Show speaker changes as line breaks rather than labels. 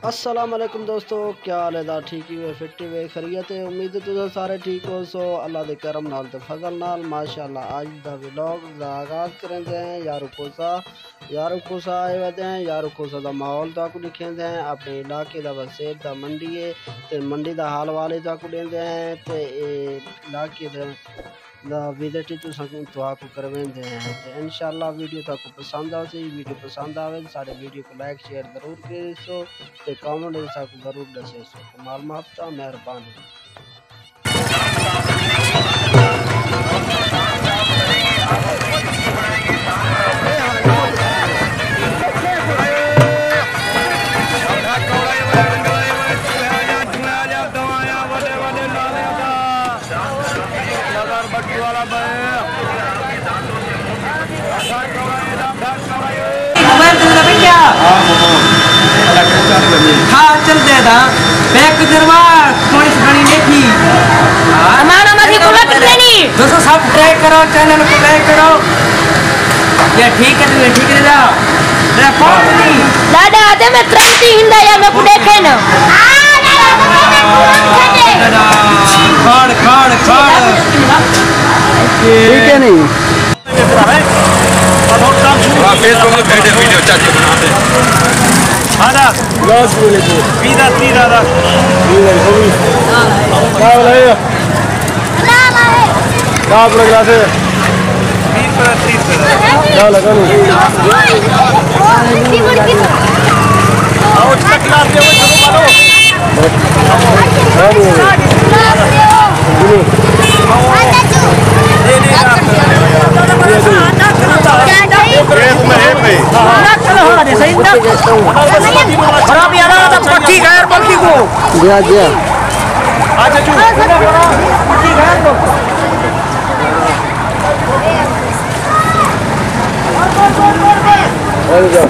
अस्सलाम वालेकुम दोस्तों, क्या हाल है? ठीक ही हुए फिट्टी हुए खरीयत है। उम्मीद है तुझे सारे ठीक हो। सो अल्लाह दे करम नाल ते फजल नाल माशाअल्लाह आज दा व्लॉग दा आगाज़ करेंदे हैं। यारो कोसा आए वदे हैं। यारो कोसा दा माहौल ताकू दिखेंदे हैं। अपने इलाके दा वसेब दा मंडी है ते मंडी दा हाल वाले ताकू देंदे हैं ते इलाके दा विजिट तुहाकू करवेंदे हैं ते इंशाअल्लाह वीडियो ताकू पसंद आवे। वीडियो पसंद आवे तो सारे वीडियो को लाइक शेयर जरूर करो ते कमेंट साकू जरूर दसे सो। मालूमात ता मेहरबानी।
हाँ चल दे दा बैक जरवा थोड़ी घणी देखी हमारा मसी को लग देनी दोस्तों सब ट्राई करो चैनल को लाइक करो। ये ठीक है तू ठीक है जा तेरा फोन नहीं दादा आते में क्रांति हिंदा या मैं को देखे ना खाड़
ठीक है नहीं
फेसबुक में वीडियो चाची बनाते
आधा ग्लास ले लेते पीदा पीदा दा क्या बोला ये क्या पूरा ग्लास है 20 क्या लगा लो आओ चक ला दे वो चलो खराब यार पट्टी गैर बल्कि को
जी
अच्छा चू पट्टी गैर को
और जाओ